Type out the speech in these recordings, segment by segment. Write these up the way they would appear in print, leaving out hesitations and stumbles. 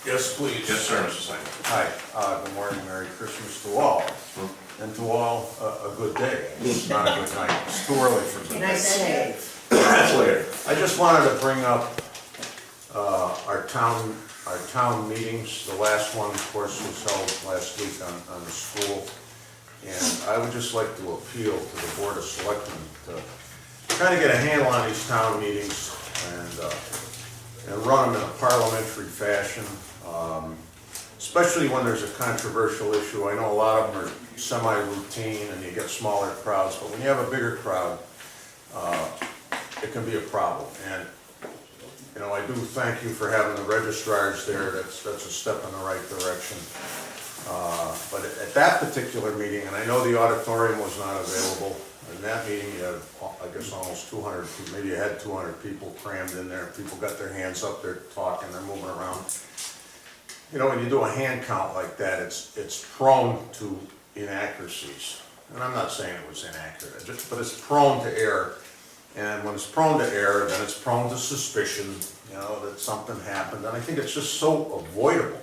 Yes, please. Yes, sir, Mr. Simon. Hi, good morning, Merry Christmas to all, and to all, a good day. It's not a good night, it's too early for me. Nice save. That's later. I just wanted to bring up our town meetings. The last one, of course, was held last week on the school. And I would just like to appeal to the Board of Selectmen to kind of get a handle on these town meetings and run them in a parliamentary fashion, especially when there's a controversial issue. I know a lot of them are semi-routine and you get smaller crowds, but when you have a bigger crowd, it can be a problem. And you know, I do thank you for having the registrars there. That's a step in the right direction. But at that particular meeting, and I know the auditorium was not available, in that meeting you had, I guess, almost 200 people, maybe you had 200 people crammed in there. People got their hands up, they're talking, they're moving around. You know, when you do a hand count like that, it's prone to inaccuracies. And I'm not saying it was inaccurate, but it's prone to error. And when it's prone to error, then it's prone to suspicion, you know, that something happened. And I think it's just so avoidable.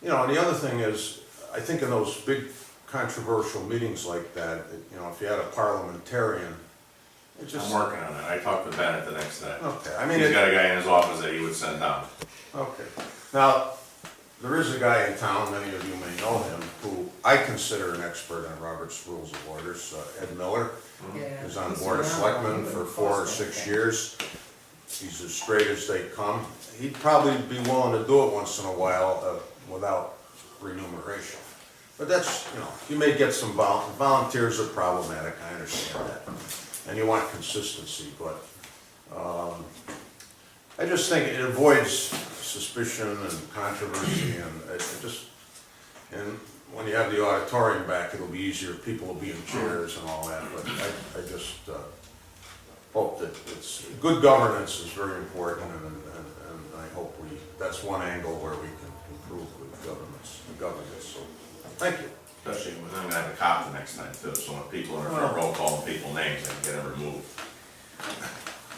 You know, and the other thing is, I think in those big controversial meetings like that, you know, if you had a parliamentarian, it just... I'm working on it. I talked to Bennett the next day. Okay, I mean... He's got a guy in his office that he would send down. Okay. Now, there is a guy in town, many of you may know him, who I consider an expert in Robert's Rules of Orders, Ed Miller. Yeah. He's on the Board of Selectmen for 4 or 6 years. He's as straight as they come. He'd probably be willing to do it once in a while without remuneration. But that's, you know, you may get some volunteers are problematic, I understand that. And you want consistency, but I just think it avoids suspicion and controversy, and it just, and when you have the auditorium back, it'll be easier, people will be in chairs and all that, but I just hope that it's, good governance is very important, and I hope that's one angle where we can improve with governance, so, thank you. Especially when I'm gonna have a cop the next time too, so when people are in front of roll calling people names, they can get them removed.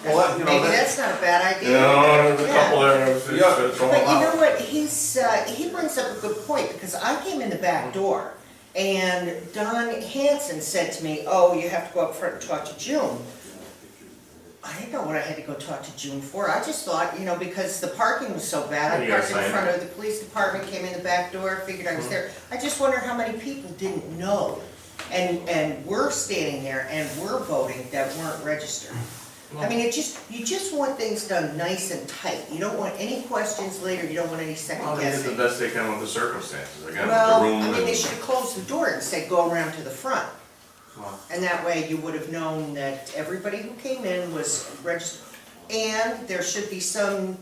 Well, you know, Maybe that's not a bad idea. You know, there's a couple there, it's all But you know out. what, he brings up a good point, because I came in the back door, and Don Hanson said to me, oh, you have to go up front and talk to June. I didn't know what I had to go talk to June for. I just thought, you know, because the parking was so bad, I You parked gotta in sign front of the police department, came in the back door, figured I was there. I just wonder how many people didn't know, and we're standing there and we're voting that weren't registered. I mean, you just want things done nice and tight. You don't want any questions later, you don't want any second Well, they did guessing. the best they can with the circumstances, again, Well, the room. I mean, they and- should have closed the door and said, go around to the front. Well, And that way you would have known that everybody who came in was registered. And there should be some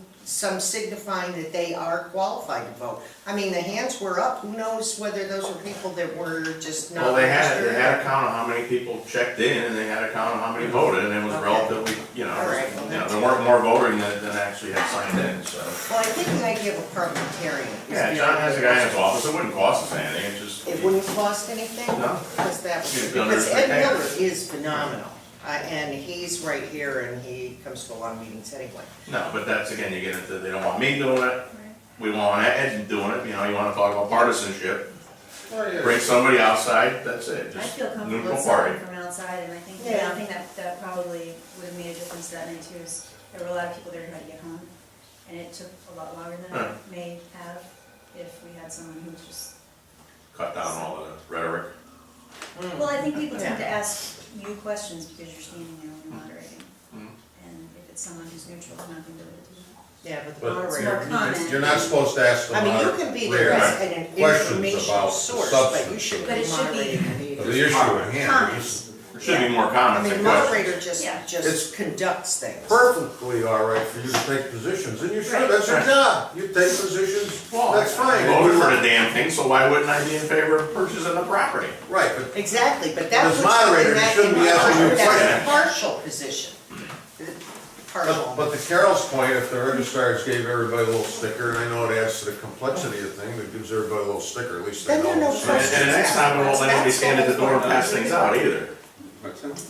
signifying that they are qualified to vote. I mean, the hands were up, who knows whether those were people that were just not Well, they registered. had a count of how many people checked in, and they had a count of how many voted, and it was Okay. relatively, you know, All right, well, there weren't more voting than actually had signed in, so. Well, I think the idea of a parliamentarian is Yeah, the John has a idea. guy in his office, it wouldn't cost us anything, it just. It wouldn't cost anything? No. Because You'd be under because his Ed hands. Miller is phenomenal. And he's right here and he comes to a lot of meetings anyway. No, but that's, again, you get into, they don't want me doing it, we want Ed doing it, you know, you wanna talk about partisanship, bring somebody outside, that's it, I just feel comfortable neutral with party. someone from outside, and I think, Yeah. I think that probably would have made a difference that night too, is there were a lot of people there who had to get home, and it took a lot longer than it may have if we had someone who was just, Cut down all the rhetoric. well, I think people tend to Yeah. ask you questions because you're standing there when you're moderating, Mhm. and if it's someone who's neutral, nothing to do with it. Yeah, but the But moderator. comment. you're not supposed to ask the I mean, you moderator can be there as an questions informational about the source, but you substance. shouldn't But be it should be- moderating the of meeting. the issue at hand. Comments. There should be more I comments mean, than the questions. moderator Yeah. just It's conducts things. Perfectly all right for you to take positions, and you should, Right. that's your job. You take positions, Well, that's fine. I voted for the damn thing, so why wouldn't I be in favor of purchasing the property? Right, but Exactly, but As that puts you moderator, in you that, shouldn't be asking you that's a questions. partial position. Partial. But to Carol's point, if the registrars gave everybody a little sticker, and I know it adds to the complexity of the thing, it gives everybody a little sticker, at least they Then know. you know it's And something. the next time we won't let anybody stand at the door and pass things out either.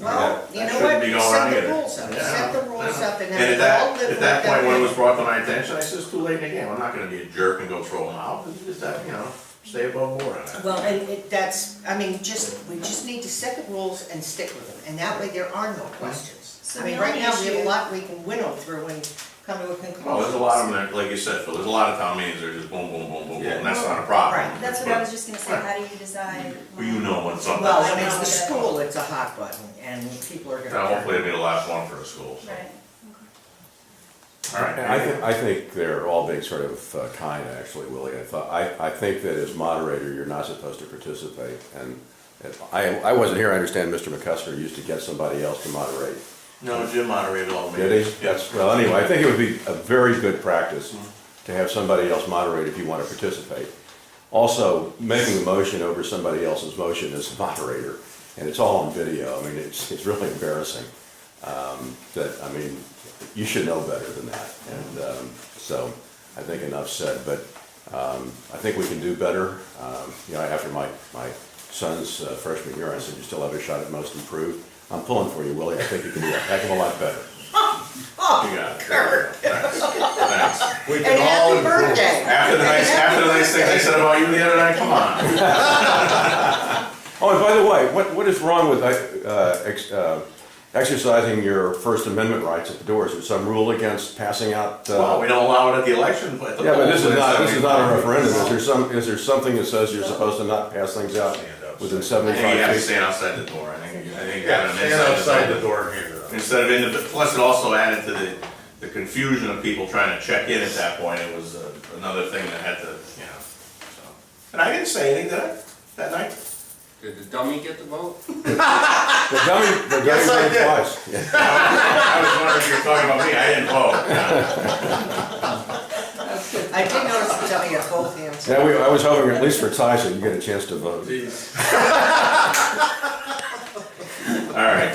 Well, you That know shouldn't what, be going on set the either. rules up, Yeah. set the rules up, and And then at we all that, live with at that point, when it was them. brought to my attention, I said, it's too late in the game, I'm not gonna be a jerk and go throw them out, it's just that, you know, stay above board on that. Well, and that's, I mean, we just need to set the rules and stick with them, and that way there are no questions. So I mean, the right only now, we have a issue- lot we can winnow through and come to a conclusion. Well, there's a lot of them, that, like you said, Phil, there's a lot of town meetings that are just boom, boom, boom, boom, boom, and that's not a problem. Right. That's what I was just gonna say, how do you decide? Well, you know when something. Well, I when it's know the that- school, it's a hot button, and people are Now, gonna. hopefully it'll be the last one for the school, so. Right. All right. I think they're all being sort of kind, actually, Willie. I think that as moderator, you're not supposed to participate. And I wasn't here, I understand Mr. McCusker used to get somebody else to moderate. No, Jim moderated all the Did meetings. he? Yes. Well, anyway, I think it would be a very good practice to have somebody else moderate if you want to participate. Also, making a motion over somebody else's motion as a moderator, and it's all on video. I mean, it's really embarrassing. I mean, you should know better than that. And so I think enough said, but I think we can do better. You know, after my son's freshman year, I said, you still have a shot at most improved. I'm pulling for you, Willie. I think you can do a heck of a lot better. You got it. Kurt. Thanks. Thanks. We And can all happy improve. birthday. After the nice things I said about you the other night, come on. Oh, and by the way, what is wrong with exercising your First Amendment rights at the door? Is there some rule against passing out? Well, we don't allow it at the election, but. Yeah, but this is not a referendum. Is there something that says you're supposed to not pass things out within I think you 75 have to feet? stand outside the door, I think you Yeah, got stand an outside the door and hand it up. Instead of in the, plus it also added to the confusion of people trying to check in at that point, it was another thing that had to, you know, so. And I didn't say anything, did I, that night? Did the dummy get the vote? The dummy Yes, I voted did. twice. Yeah. I was wondering if you were talking about me, I didn't vote. I did notice the dummy at both hands. Yeah, I was hoping at least for Tyson, you get a chance to vote. All right,